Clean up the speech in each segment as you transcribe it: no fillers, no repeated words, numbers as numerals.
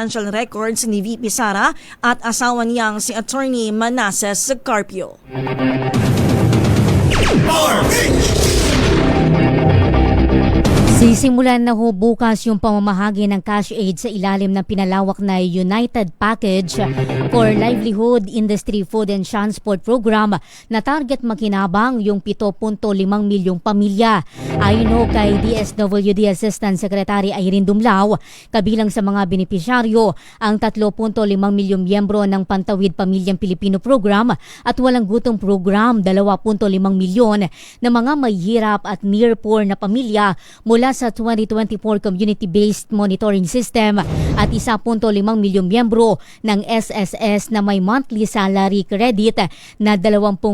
financial records ni VP Sara at asawa niyang si Attorney Manasseh Carpio. Sisimulan na ho bukas yung pamamahagi ng cash aid sa ilalim ng pinalawak na United Package for Livelihood Industry Food and Transport Program na target makinabang yung 7.5 milyong pamilya. Ayon ho kay DSWD Assistant Secretary Irene Dumlao, kabilang sa mga benepisyaryo ang 3.5 milyong miyembro ng Pantawid Pamilyang Pilipino Program at Walang Gutom Program, 2.5 milyon na mga may hirap at near poor na pamilya mula sa 2024 Community-Based Monitoring System at 1.5 milyong miyembro ng SSS na may monthly salary credit na 20,000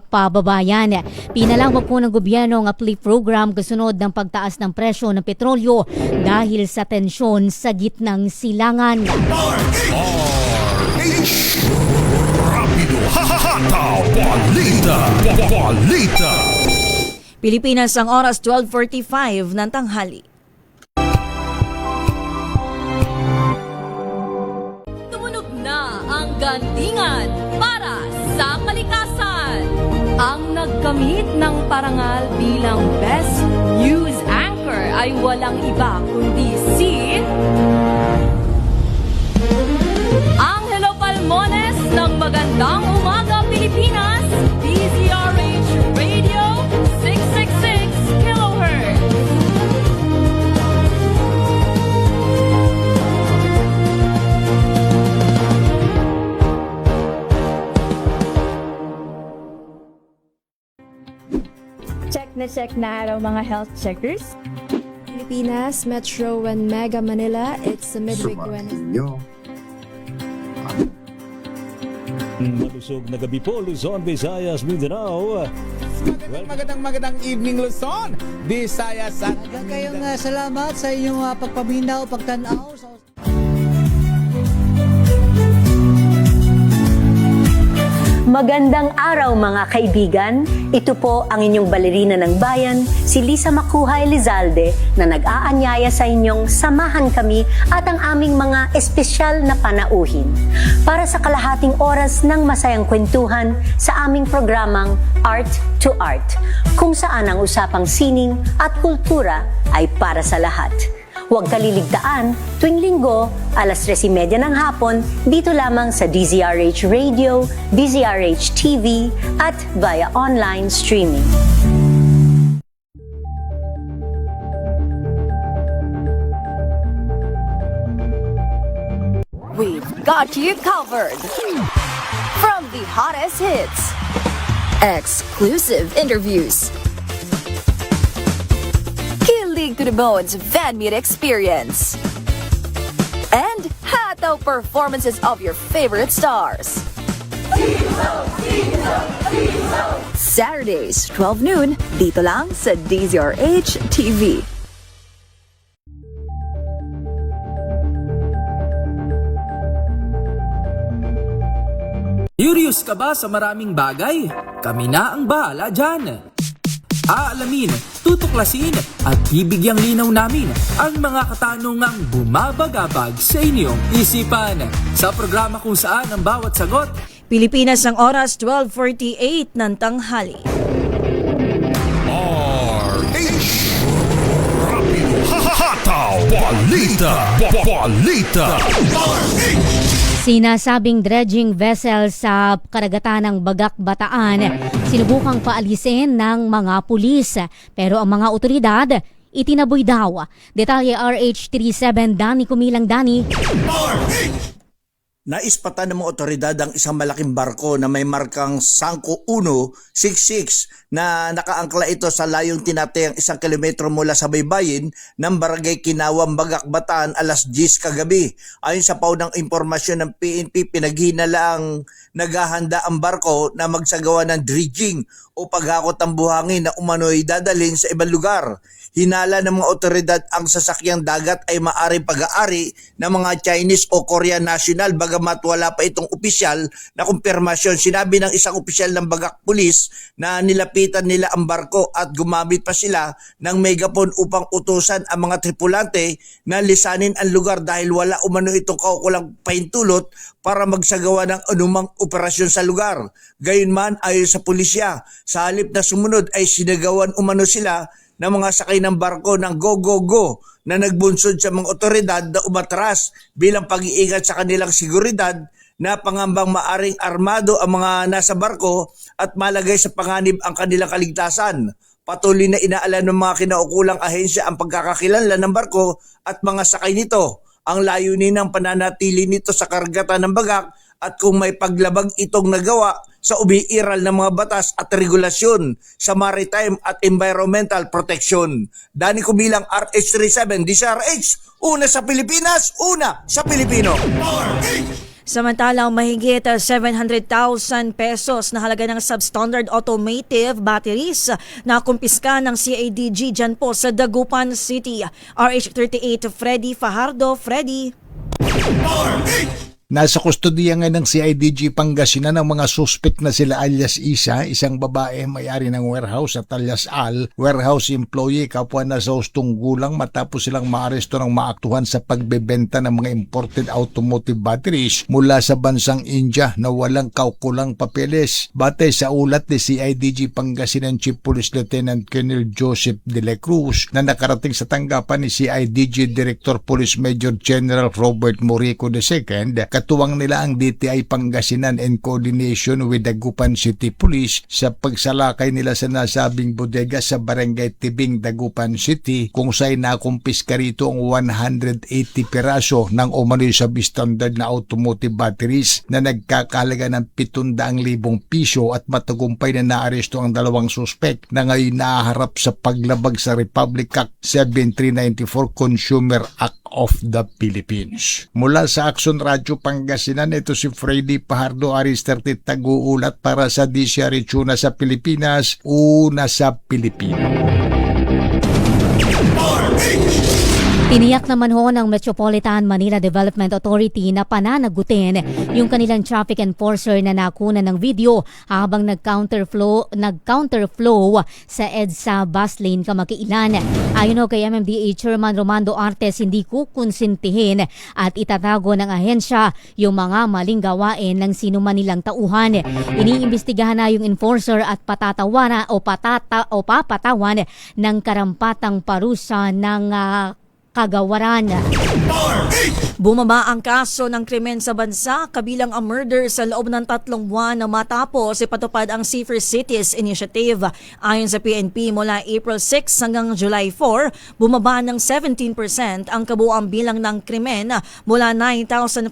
pababayan. Pinalawak po ng gobyerno ang uplift program kasunod ng pagtaas ng presyo ng petrolyo dahil sa tensyon sa gitnang silangan. Balita. Pilipinas, ang oras 12:45 ng tanghali. Tumunog na ang gandingan para sa kalikasan. Ang nagkamit ng parangal bilang Best News Anchor ay walang iba kundi si Angelo Palmones ng Magandang Umaga Pilipinas, DZRH Radio 666 kHz. Check na araw mga health checkers. Pilipinas, Metro and Mega Manila, it's the midweek Wednesday. Malusog na gabi po, Luzon, Visayas, Mindanao. Magandang evening, Luzon, Visayas at Kayong salamat sa inyong pagpaminaw, pagtanaw. Magandang araw mga kaibigan. Ito po ang inyong balerina ng bayan, si Lisa Makuha Elizalde, na nag-aanyaya sa inyong samahan kami at ang aming mga espesyal na panauhin para sa kalahating oras ng masayang kwentuhan sa aming programang Art to Art, kung saan ang usapang sining at kultura ay para sa lahat. Huwag kaliligtaan, tuwing linggo, alas 3:30 ng hapon, dito lamang sa DZRH Radio, DZRH TV, at via online streaming. We've got you covered. From the hottest hits, exclusive interviews, kilig to the bones fan meet experience, and hataw performances of your favorite stars. Saturdays, 12 noon, dito lang sa DZRH TV. Curious ka ba sa maraming bagay? Kami na ang bahala dyan. Aalamin, tutuklasin at bibigyang linaw namin ang mga katanungang bumabagabag sa inyong isipan. Sa programa kung saan ang bawat sagot, Pilipinas, ang oras 12:48 ng tanghali. Balita. Sinasabing dredging vessel sa karagatan ng Bagak, Bataan, sinubukang paalisin ng mga pulis. Pero ang mga otoridad, itinaboy daw. Detalye RH37, Dani Kumilang, Dani. Naispatan ng mga otoridad ang isang malaking barko na may markang Sangko 166 na nakaangkla ito sa layong tinatayang 1 kilometro mula sa baybayin ng Barangay Kinawang, Bagak, Bataan alas 10 kagabi. Ayon sa paunang impormasyon ng PNP, pinaghinalaang naghahanda ang barko na magsagawa ng dredging o paghakot ng buhangin na umano'y dadalhin sa ibang lugar. hinala ng mga otoridad ang sasakyang dagat ay maaring pag-aari ng mga Chinese o Korean national bagamat wala pa itong opisyal na kumpirmasyon. Sinabi ng isang opisyal ng Bagak Police na nilapitan nila ang barko at gumamit pa sila ng megaphone upang utusan ang mga tripulante na lisanin ang lugar dahil wala umano itong kaukulang pahintulot para magsagawa ng anumang operasyon sa lugar. Gayunman, ayon sa pulisya, sa halip na sumunod ay sinagawan umano sila ng mga sakay ng barko ng go na nagbunsod sa mga otoridad na umatras bilang pag-iingat sa kanilang seguridad na pangambang maaring armado ang mga nasa barko at malagay sa panganib ang kanilang kaligtasan. Patuloy na inaalam ng mga kinaukulang ahensya ang pagkakakilanlan ng barko at mga sakay nito. Ang layunin ng pananatili nito sa karagatan ng Bagak at kung may paglabag itong nagawa sa umiiral ng mga batas at regulasyon sa maritime at environmental protection. Dani Kubilang, RH37, DCRH, una sa Pilipinas, una sa Pilipino. Samantalang mahigit 700,000 pesos na halaga ng substandard automotive batteries na kumpiska ng CIDG dyan po sa Dagupan City. RH38 Freddy Fajardo. Freddy. Nasa kustodiya nga ng CIDG Pangasinan ang mga suspect na sila alias Isa, isang babae may-ari ng warehouse, at alias Al, warehouse employee, kapwa na sa hustong gulang matapos silang maaresto ng maaktuhan sa pagbebenta ng mga imported automotive batteries mula sa bansang India na walang kaukulang papeles. Batay sa ulat ni CIDG Pangasinan Chief Police Lieutenant Colonel Joseph De La Cruz na nakarating sa tanggapan ni CIDG Director Police Major General Robert Morico II, katuwang nila ang DTI Pangasinan in coordination with Dagupan City Police sa pagsalakay nila sa nasabing bodega sa Barangay Tibing, Dagupan City, kung saan nakumpiska rito ang 180 piraso ng umano'y substandard na automotive batteries na nagkakahalaga ng 700,000 piso at matagumpay na naaresto ang dalawang suspect na ngayon nahaharap sa paglabag sa Republic Act 7394 Consumer Act of the Philippines. Mula sa Action Radio Pangasinan, ito si Freddy Fajardo, RH38, tag-uulat para sa DCRH, una sa Pilipinas, una sa Pilipino. Tiniyak naman ho ng Metropolitan Manila Development Authority na pananagutin yung kanilang traffic enforcer na nakuna ng video habang nag-counterflow sa EDSA bus lane kamakailan. Ayon ho kay MMDA Chairman Romando Artes, hindi kukonsintihin at itatago ng ahensya yung mga maling gawain ng sino man nilang tauhan. Iniimbestigahan na yung enforcer at papatawana ng karampatang parusa ng kagawaran. Bumaba ang kaso ng krimen sa bansa kabilang ang murder sa loob ng 3 buwan na matapos ipatupad ang Safer Cities Initiative. Ayon sa PNP, mula April 6 hanggang July 4, bumaba ng 17% ang kabuuang bilang ng krimen mula 9,506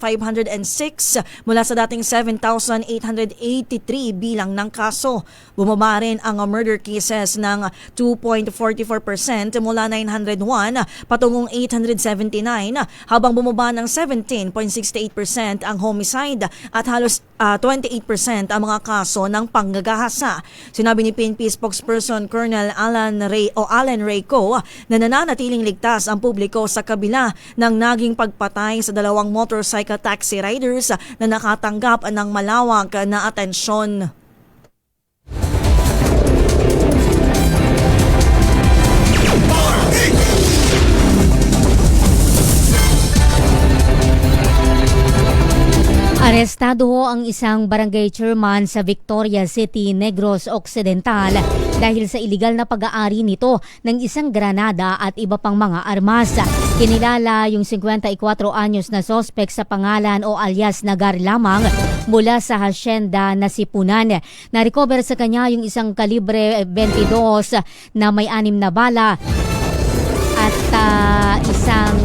mula sa dating 7,883 bilang ng kaso. Bumaba rin ang murder cases ng 2.44% mula 901 patungong 879 habang bumaba ng 17.68% ang homicide at halos 28% ang mga kaso ng panggagahasa. Sinabi ni PNP spokesperson Colonel Alan Rayco na nananatiling ligtas ang publiko sa kabila ng naging pagpatay sa 2 motorcycle taxi riders na nakatanggap ng malawak na atensyon. Arestado ho ang isang barangay chairman sa Victoria City, Negros Occidental dahil sa iligal na pag-aari nito ng isang granada at iba pang mga armas. Kinilala yung 54 anyos na sospek sa pangalan o alias Nagar lamang mula sa hacienda na Sipunan. Na-recover sa kanya yung isang kalibre 22 na may 6 na bala at isang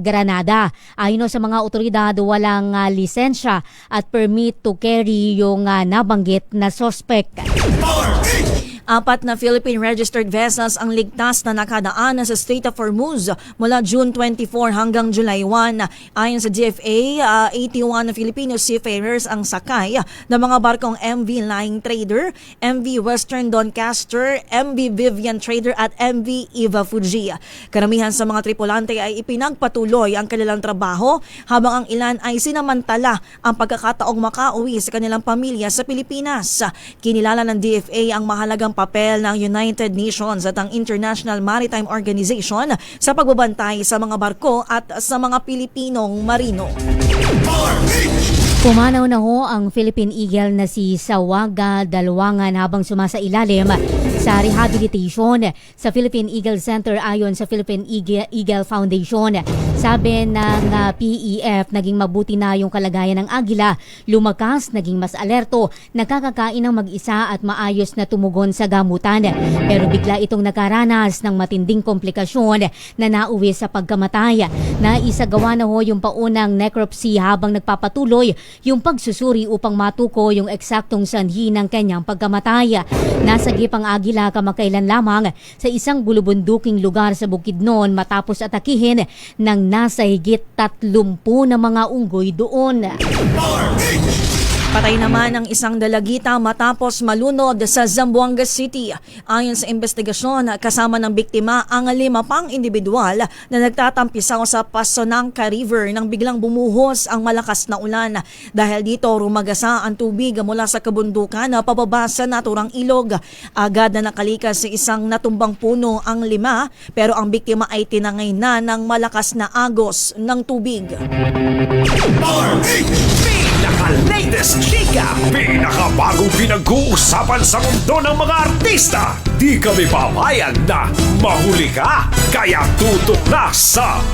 granada. Ayon sa mga otoridad, walang lisensya at permit to carry yung nabanggit na suspect. 4 na Philippine registered vessels ang ligtas na nakadaan sa Strait of Hormuz mula June 24 hanggang July 1. Ayon sa DFA, 81 na Filipino seafarers ang sakay ng mga barkong MV Lying Trader, MV Western Doncaster, MV Vivian Trader at MV Eva Fuji. Karamihan sa mga tripulante ay ipinagpatuloy ang kanilang trabaho habang ang ilan ay sinamantala ang pagkakataong makauwi sa kanilang pamilya sa Pilipinas. Kinilala ng DFA ang mahalagang papel ng United Nations at ang International Maritime Organization sa pagbabantay sa mga barko at sa mga Pilipinong marino. Pumanaw na ho ang Philippine Eagle na si Sawaga Dalwangan habang sumasailalim sa rehabilitation sa Philippine Eagle Center ayon sa Philippine Eagle Foundation. Sabi ng PEF, naging mabuti na yung kalagayan ng agila, lumakas, naging mas alerto, nakakakain ng mag-isa at maayos na tumugon sa gamutan. Pero bigla itong nakaranas ng matinding komplikasyon na nauwi sa pagkamatay. Naisagawa na ho yung paunang necropsy habang nagpapatuloy yung pagsusuri upang matuko yung eksaktong sanhi ng kanyang pagkamatay. Nasagip ang agila kamakailan lamang sa isang bulubunduking lugar sa Bukidnon matapos atakihin ng nasa higit 30 na mga unggoy doon. Patay naman ang isang dalagita matapos malunod sa Zamboanga City. Ayon sa investigasyon, kasama ng biktima ang 5 pang individual na nagtatampisaw sa Pasonangka River nang biglang bumuhos ang malakas na ulan. Dahil dito rumagasa ang tubig mula sa kabundukan pababa sa naturang ilog. Agad na nakalikas sa isang natumbang puno ang 5 pero ang biktima ay tinangay na ng malakas na agos ng tubig. Pinaka-latest chika, pinaka-bagong pinag-uusapan sa mundo ng mga artista. Di kami papayag na mahuli ka, kaya tutok na sa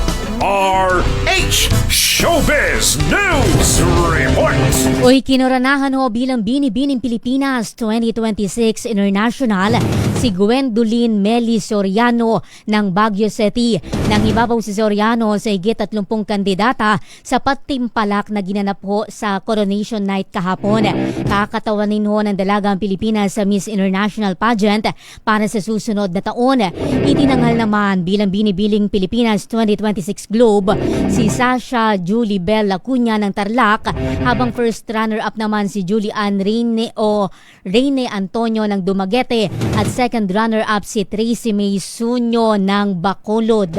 RH Showbiz News Report. Uy, kinuranahan ho bilang Binibining Pilipinas 2026 International si Gwendolyn Meli Soriano ng Baguio City. Nang ibabaw si Soriano sa higit 30 kandidata sa patimpalak na ginanap ho sa Coronation Night kahapon. Kakatawanin ho ng dalagang Pilipinas sa Miss International Pageant para sa susunod na taon. Itinanghal naman bilang Binibining Pilipinas 2026 Globe si Sasha Julie Bell Acuña ng Tarlac habang first runner-up naman si Julian Reyne Antonio ng Dumaguete at second runner-up si Tracy May Sunyo ng Bacolod.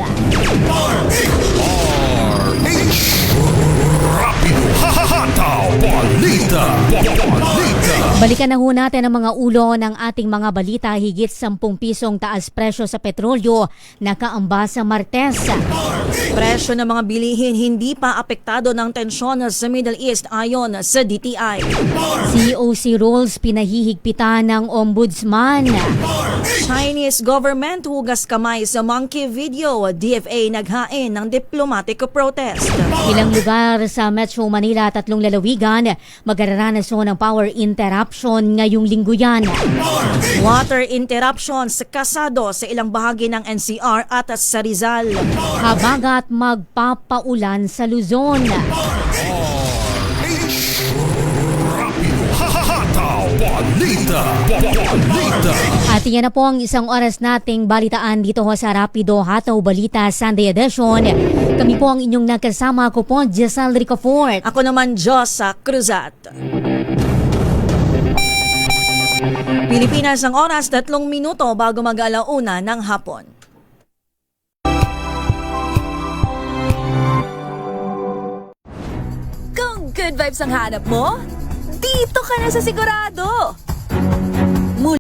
Balikan na ho natin ang mga ulo ng ating mga balita. Higit 10 pisong taas presyo sa petrolyo nakaamba sa Martes. Presyo ng mga bilihin hindi pa apektado ng tensyon sa Middle East ayon sa DTI. COC rules pinahihigpitan ng ombudsman. Chinese government hugas kamay sa monkey video. DFA naghain ng diplomatic protest. Ilang lugar sa Metro Manila, 3 lalawigan, magkararanas ng power interruption ngayong linggo yan. Water interruptions kasado sa ilang bahagi ng NCR at sa Rizal. Habagat magpapaulan sa Luzon. At yan na po ang isang oras nating balitaan dito ho sa Rapido Hataw Balita Sunday Edition. Kami po ang inyong nagkasama. Ako po, Giselle Ricafort. Ako naman, Josa Cruzat. Pilipinas ang oras, 3 minuto bago mag-alauna ng hapon. Kung good vibes ang hanap mo, dito ka na sa Sigurado.